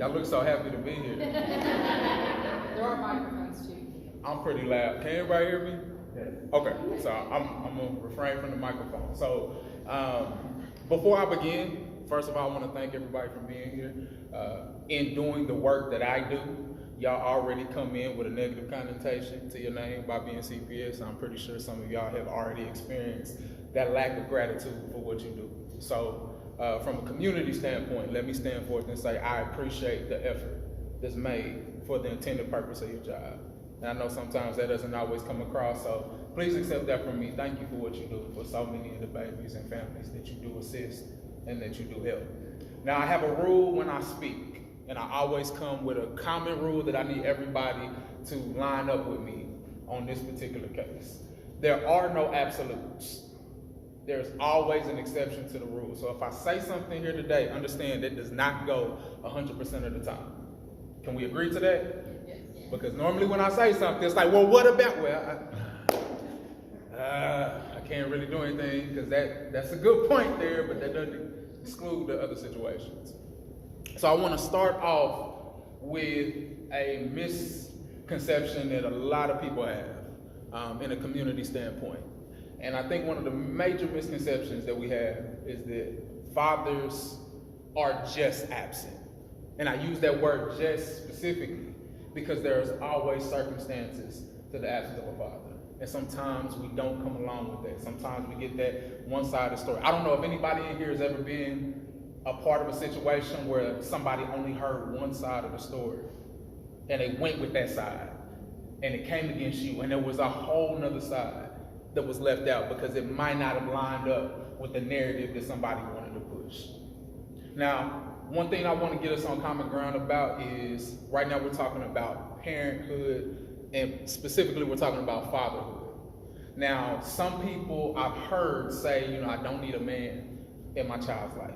Y'all look so happy to be here. There are microphones too. I'm pretty loud. Can everybody hear me? Yes. Okay, so I'm gonna refrain from the microphone. So before I begin, first of all, I want to thank everybody for being here. In doing the work that I do, y'all already come in with a negative connotation to your name by being CPS. I'm pretty sure some of y'all have already experienced that lack of gratitude for what you do. So from a community standpoint, let me stand forth and say I appreciate the effort that's made for the intended purpose of your job. And I know sometimes that doesn't always come across, so please accept that from me. Thank you for what you do for so many of the babies and families that you do assist and that you do help. Now, I have a rule when I speak, and I always come with a common rule that I need everybody to line up with me on this particular case. There are no absolutes. There's always an exception to the rule. So if I say something here today, understand that does not go 100% of the time. Can we agree to that? Yes. Because normally when I say something, it's like, well, what about, I can't really do anything because that's a good point there, but that doesn't exclude the other situations. So I want to start off with a misconception that a lot of people have in a community standpoint. And I think one of the major misconceptions that we have is that fathers are just absent. And I use that word just specifically because there's always circumstances to the absence of a father. And sometimes we don't come along with that. Sometimes we get that one-sided story. I don't know if anybody in here has ever been a part of a situation where somebody only heard one side of the story and they went with that side and it came against you and there was a whole nother side that was left out because it might not have lined up with the narrative that somebody wanted to push. Now, one thing I want to get us on common ground about is right now we're talking about parenthood and specifically we're talking about fatherhood. Now, some people I've heard say, I don't need a man in my child's life.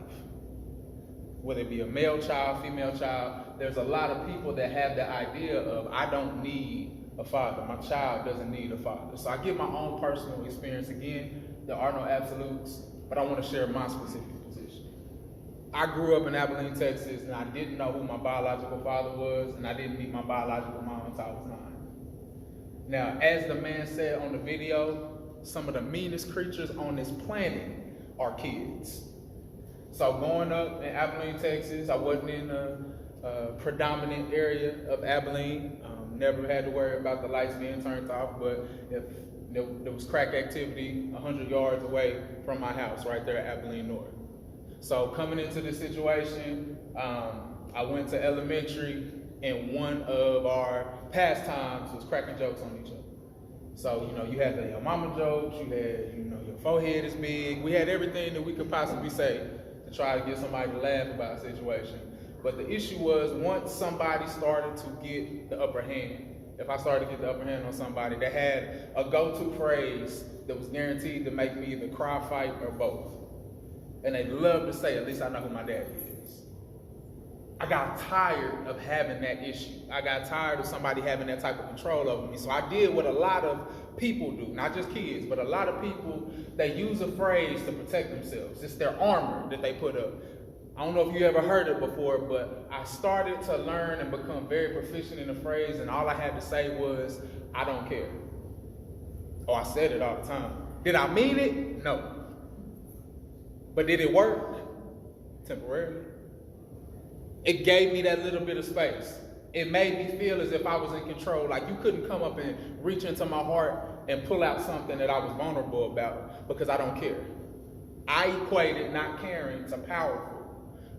Whether it be a male child, female child, there's a lot of people that have the idea of I don't need a father. My child doesn't need a father. So I give my own personal experience. Again, there are no absolutes, but I want to share my specific position. I grew up in Abilene, Texas, and I didn't know who my biological father was, and I didn't meet my biological mom until I was 9. Now, as the man said on the video, some of the meanest creatures on this planet are kids. So growing up in Abilene, Texas, I wasn't in a predominant area of Abilene. Never had to worry about the lights being turned off, but if there was crack activity 100 yards away from my house, right there at Abilene North. So coming into this situation, I went to elementary, and one of our pastimes was cracking jokes on each other. So, you had the your mama jokes, you had, your forehead is big. We had everything that we could possibly say to try to get somebody to laugh about a situation. But the issue was once somebody started to get the upper hand, if I started to get the upper hand on somebody that had a go-to phrase that was guaranteed to make me either cry, fight, or both. And they love to say, at least I know who my daddy is. I got tired of having that issue. I got tired of somebody having that type of control over me. So I did what a lot of people do, not just kids, but a lot of people, they use a phrase to protect themselves. It's their armor that they put up. I don't know if you ever heard it before, but I started to learn and become very proficient in the phrase, and all I had to say was, I don't care. Oh, I said it all the time. Did I mean it? No. But did it work? Temporarily. It gave me that little bit of space. It made me feel as if I was in control, like you couldn't come up and reach into my heart and pull out something that I was vulnerable about because I don't care. I equated not caring to powerful,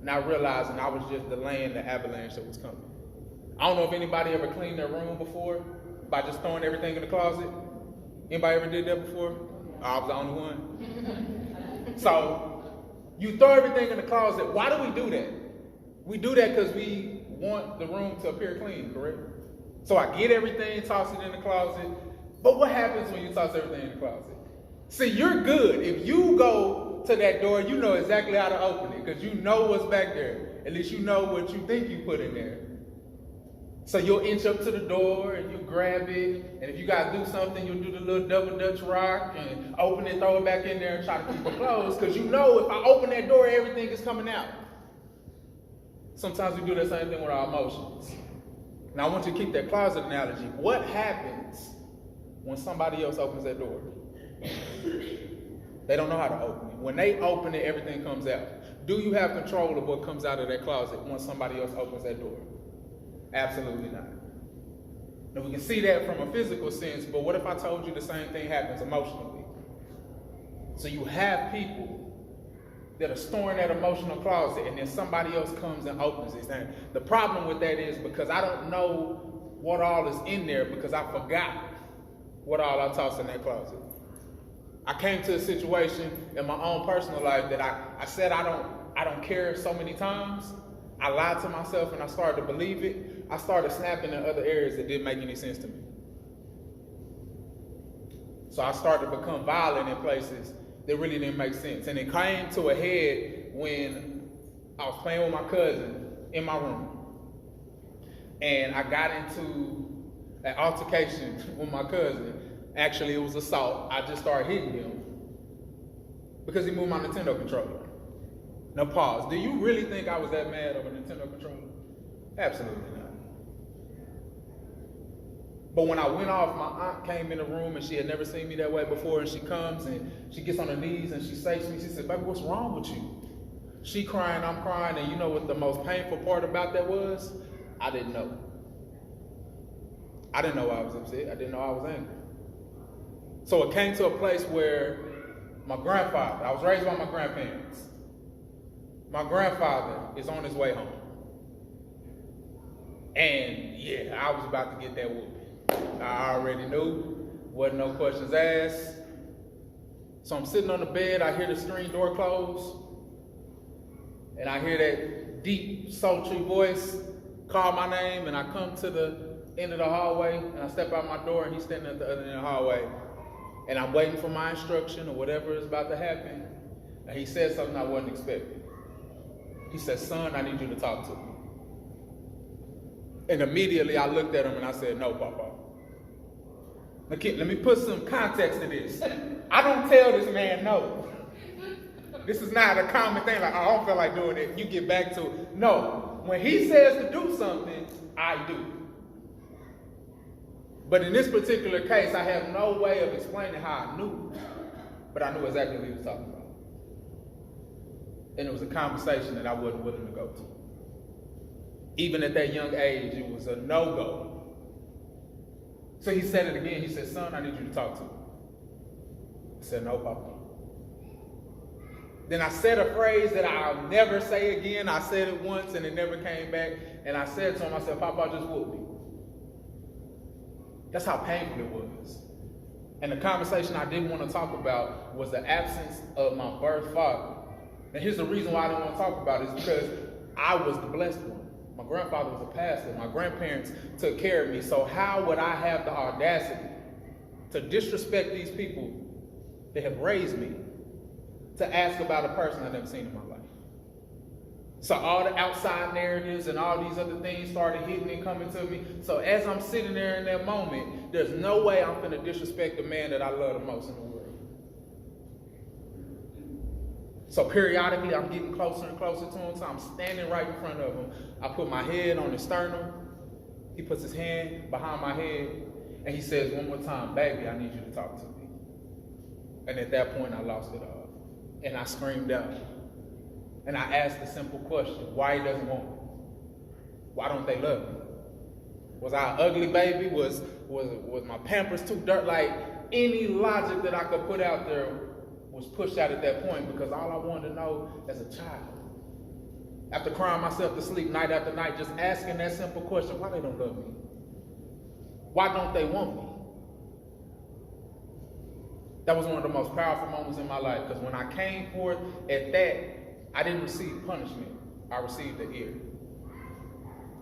not realizing I was just delaying the avalanche that was coming. I don't know if anybody ever cleaned their room before by just throwing everything in the closet. Anybody ever did that before? Oh, I was the only one. So you throw everything in the closet. Why do we do that? We do that because we want the room to appear clean, correct? So I get everything, toss it in the closet. But what happens when you toss everything in the closet? See, you're good. If you go to that door, you know exactly how to open it because you know what's back there. At least you know what you think you put in there. So you'll inch up to the door and you grab it. And if you got to do something, you'll do the little double Dutch rock and open it, throw it back in there and try to keep it closed because you know if I open that door, everything is coming out. Sometimes we do the same thing with our emotions. Now I want you to keep that closet analogy. What happens when somebody else opens that door? They don't know how to open it. When they open it, everything comes out. Do you have control of what comes out of that closet once somebody else opens that door? Absolutely not. Now we can see that from a physical sense, but what if I told you the same thing happens emotionally? So you have people that are storing that emotional closet, and then somebody else comes and opens it. And the problem with that is because I don't know what all is in there because I forgot what all I tossed in that closet. I came to a situation in my own personal life that I said I don't care so many times. I lied to myself and I started to believe it. I started snapping in other areas that didn't make any sense to me. So I started to become violent in places that really didn't make sense. And it came to a head when I was playing with my cousin in my room. And I got into an altercation with my cousin. Actually, it was assault. I just started hitting him because he moved my Nintendo controller. Now pause. Do you really think I was that mad over Nintendo controller? Absolutely not. But when I went off, my aunt came in the room and she had never seen me that way before, and she comes and she gets on her knees and she says to me, she said, "Baby, what's wrong with you?" She crying, I'm crying, and you know what the most painful part about that was? I didn't know. I didn't know I was upset. I didn't know I was angry. So it came to a place where my grandfather, I was raised by my grandparents. My grandfather is on his way home. And yeah, I was about to get that whooping. I already knew, wasn't no questions asked. So I'm sitting on the bed, I hear the screen door close, and I hear that deep, sultry voice call my name, and I come to the end of the hallway, and I step out my door, and he's standing at the other end of the hallway, and I'm waiting for my instruction or whatever is about to happen, and he said something I wasn't expecting. He said, "Son, I need you to talk to me." And immediately I looked at him and I said, "No, Papa." Let me put some context to this. I don't tell this man no. This is not a common thing, like, "I don't feel like doing it." You get back to it. No. When he says to do something, I do. But in this particular case, I have no way of explaining how I knew, but I knew exactly what he was talking about. And it was a conversation that I wasn't willing to go to. Even at that young age, it was a no-go. So he said it again. He said, "Son, I need you to talk to me." I said, "No, Papa." Then I said a phrase that I'll never say again. I said it once and it never came back. And I said to him, I said, "Papa, just whoop me." That's how painful it was. And the conversation I didn't want to talk about was the absence of my birth father. And here's the reason why I didn't want to talk about it, is because I was the blessed one. My grandfather was a pastor. My grandparents took care of me. So how would I have the audacity to disrespect these people that have raised me, to ask about a person I've never seen in my life? So all the outside narratives and all these other things started hitting and coming to me. So as I'm sitting there in that moment, there's no way I'm going to disrespect the man that I love the most in the world. So periodically, I'm getting closer and closer to him. So I'm standing right in front of him. I put my head on his sternum. He puts his hand behind my head. And he says one more time, "Baby, I need you to talk to me." And at that point, I lost it all. And I screamed out. And I asked the simple question, why he doesn't want me? Why don't they love me? Was I an ugly baby? Was my Pampers too dirt? Like, any logic that I could put out there was pushed out at that point, because all I wanted to know as a child, after crying myself to sleep night after night, just asking that simple question, why they don't love me? Why don't they want me? That was one of the most powerful moments in my life, because when I came forth at that, I didn't receive punishment. I received the ear.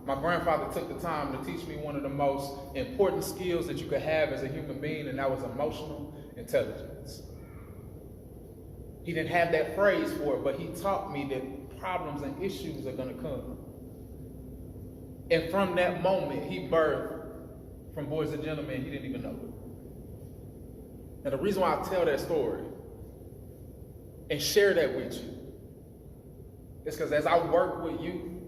My grandfather took the time to teach me one of the most important skills that you could have as a human being, and that was emotional intelligence. He didn't have that phrase for it, but he taught me that problems and issues are going to come. And from that moment, he birthed from Boys and Gentlemen, he didn't even know it. Now, the reason why I tell that story and share that with you is because as I work with you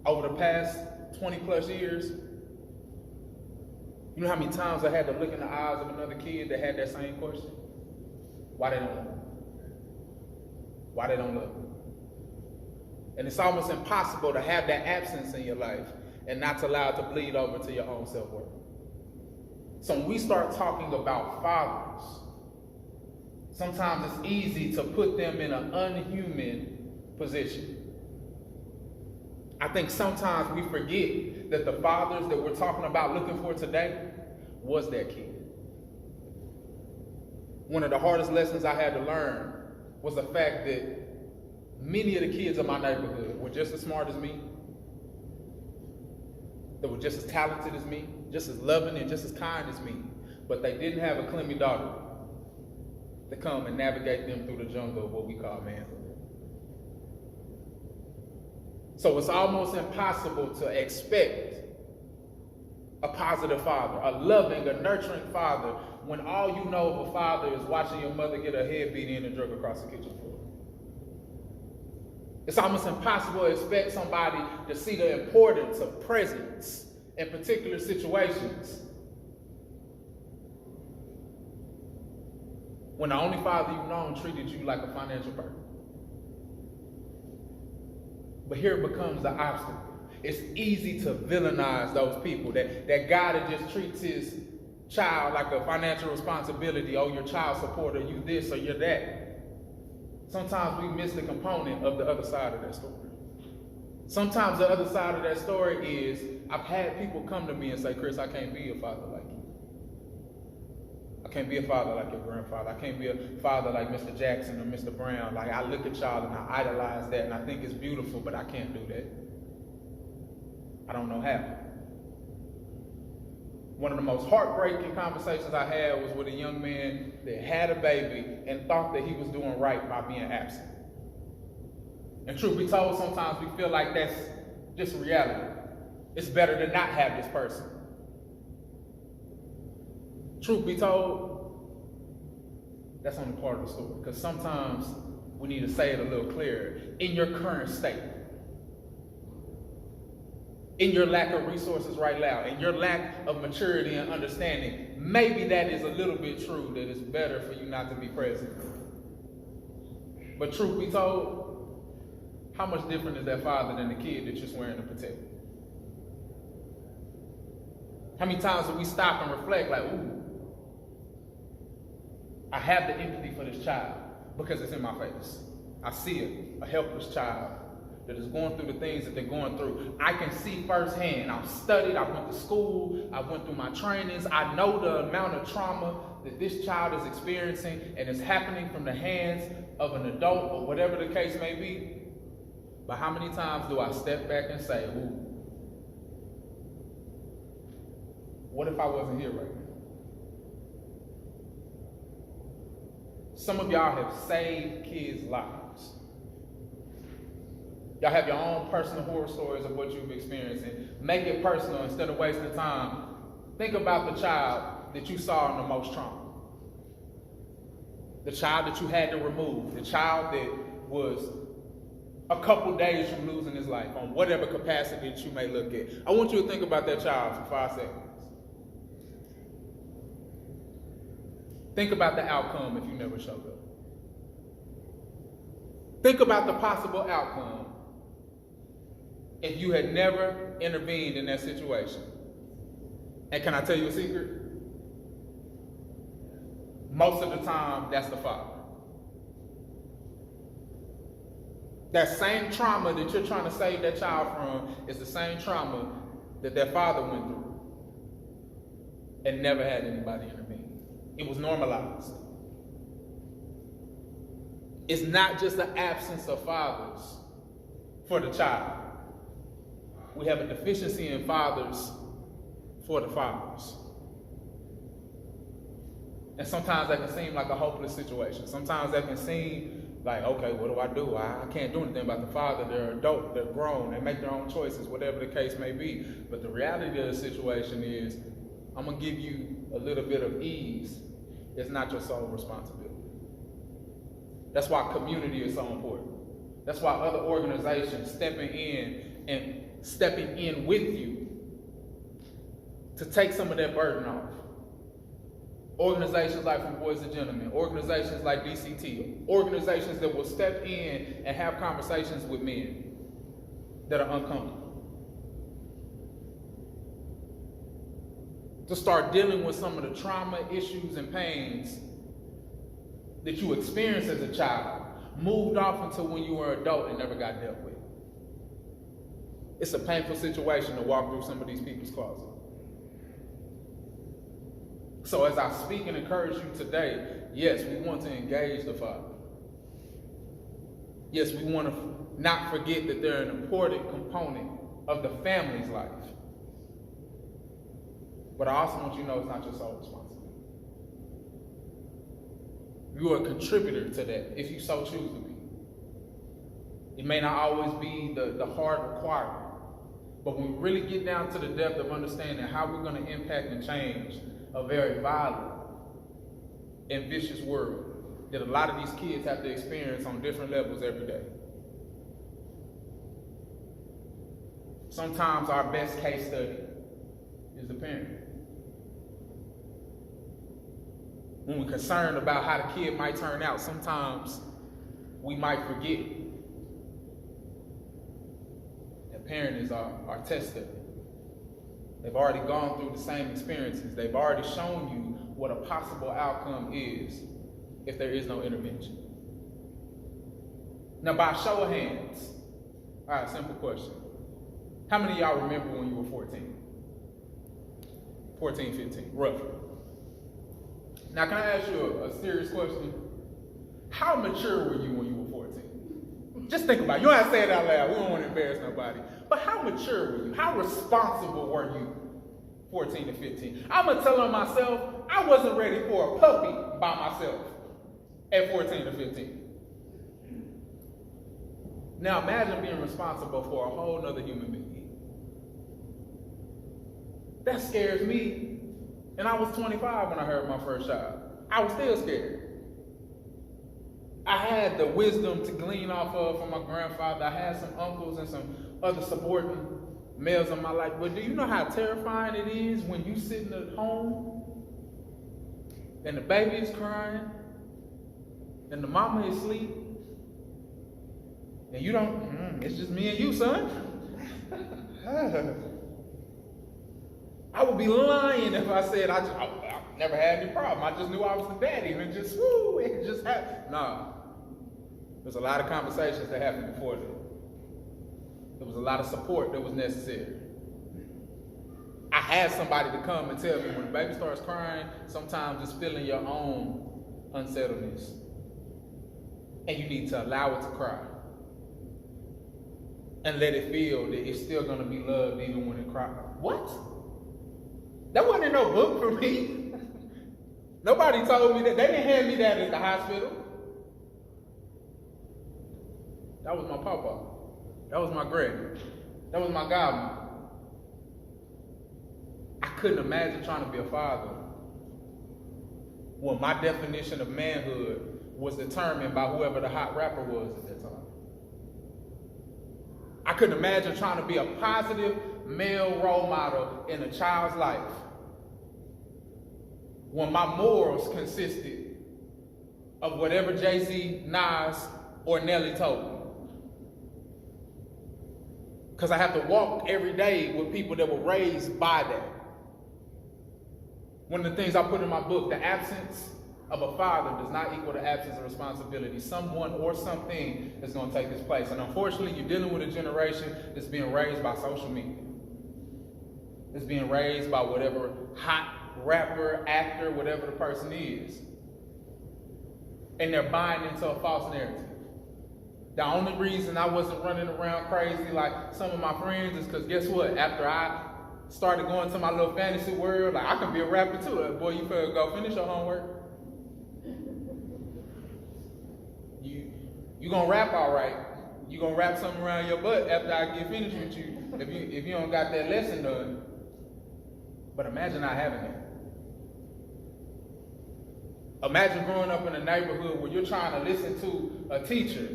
over the past 20 plus years, you know how many times I had to look in the eyes of another kid that had that same question? Why they don't love me? Why they don't love me? And it's almost impossible to have that absence in your life and not to allow it to bleed over to your own self-worth. So when we start talking about fathers, sometimes it's easy to put them in an unhuman position. I think sometimes we forget that the fathers that we're talking about looking for today was that kid. One of the hardest lessons I had to learn was the fact that many of the kids in my neighborhood were just as smart as me. They were just as talented as me, just as loving and just as kind as me. But they didn't have a Clemmy daughter to come and navigate them through the jungle of what we call manhood. So it's almost impossible to expect a positive father, a loving, a nurturing father, when all you know of a father is watching your mother get her head beat in and drug across the kitchen floor. It's almost impossible to expect somebody to see the importance of presence in particular situations when the only father you've known treated you like a financial burden. But here it becomes the obstacle. It's easy to villainize those people. That guy that just treats his child like a financial responsibility. Oh, your child support, or you this, or you're that. Sometimes we miss the component of the other side of that story. Sometimes the other side of that story is, I've had people come to me and say, Chris, I can't be a father like you. I can't be a father like your grandfather. I can't be a father like Mr. Jackson or Mr. Brown. Like, I look at y'all and I idolize that and I think it's beautiful, but I can't do that. I don't know how. One of the most heartbreaking conversations I had was with a young man that had a baby and thought that he was doing right by being absent. And truth be told, sometimes we feel like that's just reality. It's better to not have this person. Truth be told, that's only part of the story. Because sometimes we need to say it a little clearer. In your current state, in your lack of resources right now, in your lack of maturity and understanding, maybe that is a little bit true, that it's better for you not to be present. But truth be told, how much different is that father than the kid that you're swearing to protect? How many times do we stop and reflect like, ooh, I have the empathy for this child because it's in my face. I see it, a helpless child that is going through the things that they're going through. I can see firsthand. I've studied, I went to school, I went through my trainings. I know the amount of trauma that this child is experiencing and is happening from the hands of an adult or whatever the case may be. But how many times do I step back and say, ooh, what if I wasn't here right now? Some of y'all have saved kids' lives. Y'all have your own personal horror stories of what you've experienced, and make it personal instead of wasting time. Think about the child that you saw in the most trauma. The child that you had to remove. The child that was a couple days from losing his life on whatever capacity that you may look at. I want you to think about that child for 5 seconds. Think about the outcome if you never showed up. Think about the possible outcome if you had never intervened in that situation. And can I tell you a secret? Most of the time, that's the father. That same trauma that you're trying to save that child from is the same trauma that their father went through and never had anybody intervene. It was normalized. It's not just the absence of fathers for the child. We have a deficiency in fathers for the fathers. And sometimes that can seem like a hopeless situation. Sometimes that can seem like, okay, what do? I can't do anything about the father. They're adult, they're grown, they make their own choices, whatever the case may be. But the reality of the situation is, I'm going to give you a little bit of ease. It's not your sole responsibility. That's why community is so important. That's why other organizations stepping in and stepping in with you to take some of that burden off. Organizations like From Boys to Gentlemen, organizations like DCT, organizations that will step in and have conversations with men that are uncomfortable. To start dealing with some of the trauma, issues, and pains that you experienced as a child, moved off until when you were an adult and never got dealt with. It's a painful situation to walk through some of these people's closets. So as I speak and encourage you today, yes, we want to engage the Father. Yes, we want to not forget that they're an important component of the family's life. But I also want you to know it's not your sole responsibility. You are a contributor to that if you so choose to be. It may not always be the hard requirement, but when we really get down to the depth of understanding how we're going to impact and change a very violent and vicious world that a lot of these kids have to experience on different levels every day. Sometimes our best case study is the parent. When we're concerned about how the kid might turn out, sometimes we might forget that parent is our test study. They've already gone through the same experiences. They've already shown you what a possible outcome is if there is no intervention. Now, by show of hands, all right, simple question. How many of y'all remember when you were 14? 14, 15, roughly. Now, can I ask you a serious question? How mature were you when you were 14? Just think about it. You don't have to say it out loud. We don't want to embarrass nobody. But how mature were you? How responsible were you 14 to 15? I'm going to tell on myself, I wasn't ready for a puppy by myself at 14 to 15. Now imagine being responsible for a whole nother human being. That scares me. And I was 25 when I heard my first child. I was still scared. I had the wisdom to glean off of from my grandfather. I had some uncles and some other subordinate males in my life. But do you know how terrifying it is when you sitting at home and the baby is crying and the mama is asleep and you don't, it's just me and you, son. I would be lying if I said I never had any problem. I just knew I was the daddy and it just happened. No. There's a lot of conversations that happened before that. There was a lot of support that was necessary. I had somebody to come and tell me when the baby starts crying, sometimes it's feeling your own unsettledness. And you need to allow it to cry. And let it feel that it's still going to be loved even when it cries. What? That wasn't in no book for me. Nobody told me that. They didn't hand me that at the hospital. That was my papa. That was my granny. That was my godmother. I couldn't imagine trying to be a father when my definition of manhood was determined by whoever the hot rapper was at that time. I couldn't imagine trying to be a positive male role model in a child's life when my morals consisted of whatever Jay-Z, Nas, or Nelly told me. Because I have to walk every day with people that were raised by that. One of the things I put in my book, the absence of a father does not equal the absence of responsibility. Someone or something is going to take this place. And unfortunately, you're dealing with a generation that's being raised by social media. It's being raised by whatever hot rapper, actor, whatever the person is. And they're buying into a false narrative. The only reason I wasn't running around crazy like some of my friends is because guess what? After I started going to my little fantasy world, like I can be a rapper too. Like, boy, you better go finish your homework. You gonna rap all right. You gonna wrap something around your butt after I get finished with you if you don't got that lesson done. But imagine not having it. Imagine growing up in a neighborhood where you're trying to listen to a teacher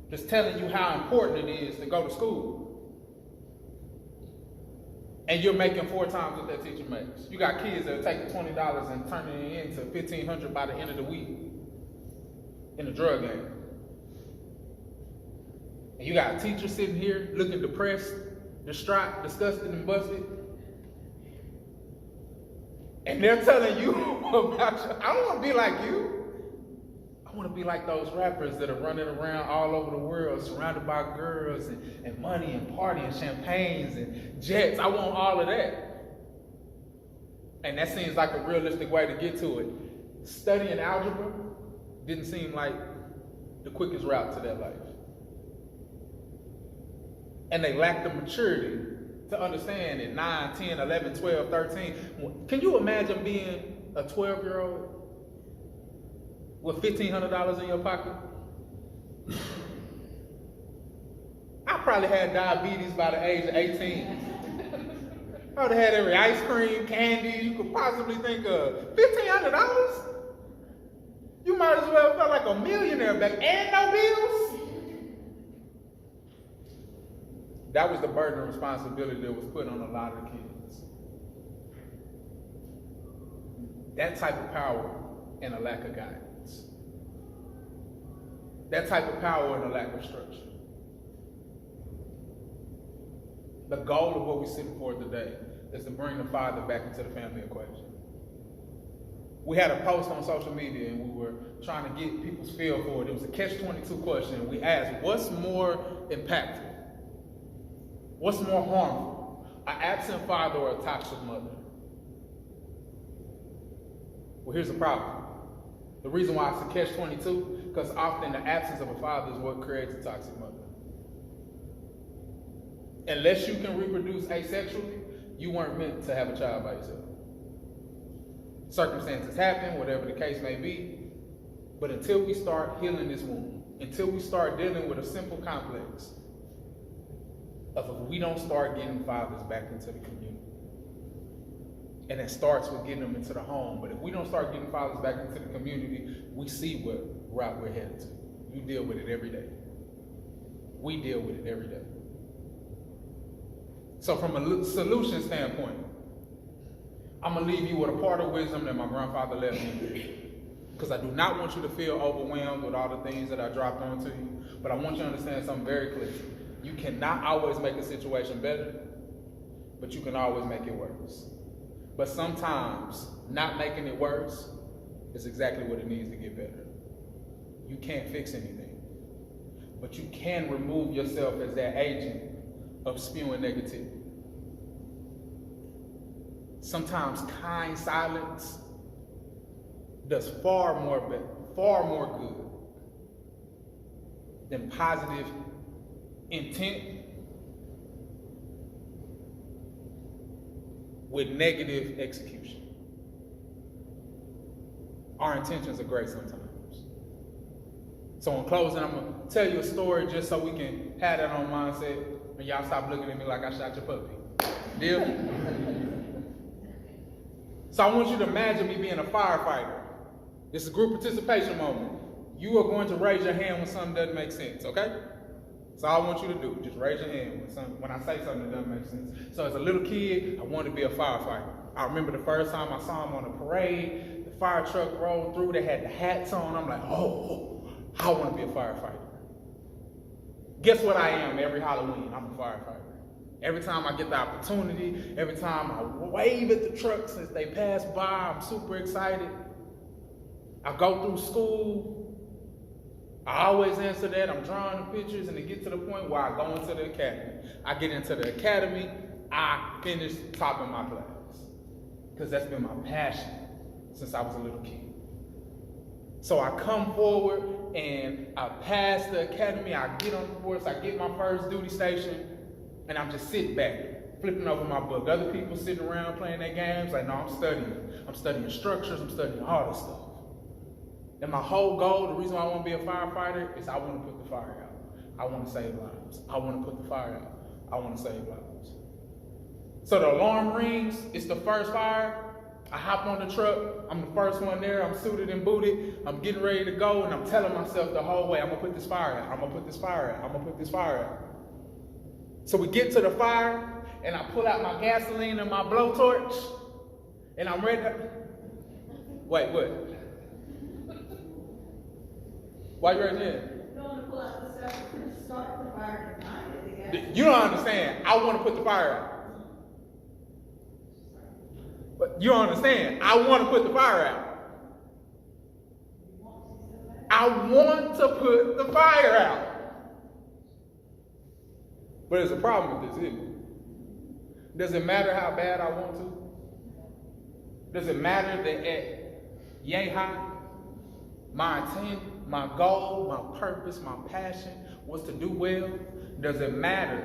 that's telling you how important it is to go to school. And you're making 4 times what that teacher makes. You got kids that are taking $20 and turning it into $1,500 by the end of the week in the drug game. And you got a teacher sitting here looking depressed, distraught, disgusted, and busted. And they're telling you about you. I don't want to be like you. I want to be like those rappers that are running around all over the world surrounded by girls and money and partying, champagnes and jets. I want all of that. And that seems like a realistic way to get to it. Studying algebra didn't seem like the quickest route to that life. And they lack the maturity to understand at 9, 10, 11, 12, 13. Can you imagine being a 12-year-old with $1,500 in your pocket? I probably had diabetes by the age of 18. I would have had every ice cream, candy you could possibly think of. $1,500? You might as well felt like a millionaire back and no bills. That was the burden of responsibility that was put on a lot of kids. That type of power and a lack of guidance. That type of power and a lack of structure. The goal of what we're sitting for today is to bring the father back into the family equation. We had a post on social media and we were trying to get people's feel for it. It was a catch-22 question. We asked, what's more impactful? What's more harmful? An absent father or a toxic mother? Well, here's the problem. The reason why it's a catch-22, because often the absence of a father is what creates a toxic mother. Unless you can reproduce asexually, you weren't meant to have a child by yourself. Circumstances happen, whatever the case may be, but until we start healing this wound, until we start dealing with a simple complex of if we don't start getting fathers back into the community, and it starts with getting them into the home, but if we don't start getting fathers back into the community, we see what route we're headed to. You deal with it every day. We deal with it every day. So from a solution standpoint, I'm going to leave you with a part of wisdom that my grandfather left me, because I do not want you to feel overwhelmed with all the things that I dropped onto you, but I want you to understand something very clear. You cannot always make a situation better, but you can always make it worse. But sometimes not making it worse is exactly what it needs to get better. You can't fix anything, but you can remove yourself as that agent of spewing negativity. Sometimes kind silence does far more good than positive intent with negative execution. Our intentions are great sometimes. So in closing, I'm going to tell you a story just so we can have that on mindset and y'all stop looking at me like I shot your puppy. Deal? So I want you to imagine me being a firefighter. This is a group participation moment. You are going to raise your hand when something doesn't make sense, okay? That's all I want you to do. Just raise your hand when I say something that doesn't make sense. So as a little kid, I wanted to be a firefighter. I remember the first time I saw them on a parade, the fire truck rolled through, they had the hats on. I'm like, oh, I want to be a firefighter. Guess what I am every Halloween? I'm a firefighter. Every time I get the opportunity, every time I wave at the trucks as they pass by, I'm super excited. I go through school. I always answer that. I'm drawing the pictures, and it gets to the point where I go into the academy. I get into the academy, I finish top of my class. Because that's been my passion since I was a little kid. So I come forward, and I pass the academy, I get on the horse, I get my first duty station, and I'm just sitting back, flipping over my book. Other people sitting around playing their games, like, no, I'm studying. I'm studying structures, I'm studying all this stuff. And my whole goal, the reason why I want to be a firefighter is I want to put the fire out. I want to save lives. I want to put the fire out. I want to save lives. So the alarm rings, it's the first fire. I hop on the truck, I'm the first one there, I'm suited and booted, I'm getting ready to go, and I'm telling myself the whole way, I'm going to put this fire out, I'm going to put this fire out, I'm going to put this fire out. So we get to the fire, and I pull out my gasoline and my blowtorch, and I'm ready to... Wait, what? Why you right there? You don't want to pull out the stuff and start the fire and ignite it again. You don't understand. I want to put the fire out. But you don't understand. I want to put the fire out. I want to put the fire out. But there's a problem with this, isn't it? Does it matter how bad I want to? Does it matter that at yay high, my intent, my goal, my purpose, my passion was to do well? Does it matter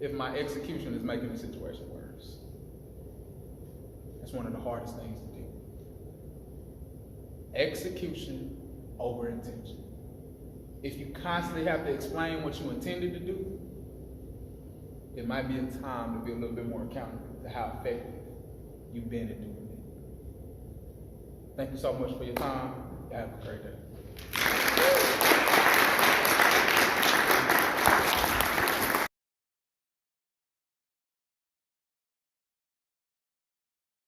if my execution is making the situation worse? That's one of the hardest things to do. Execution over intention. If you constantly have to explain what you intended to do, it might be a time to be a little bit more accountable to how effective you've been at doing it. Thank you so much for your time. Have a great day.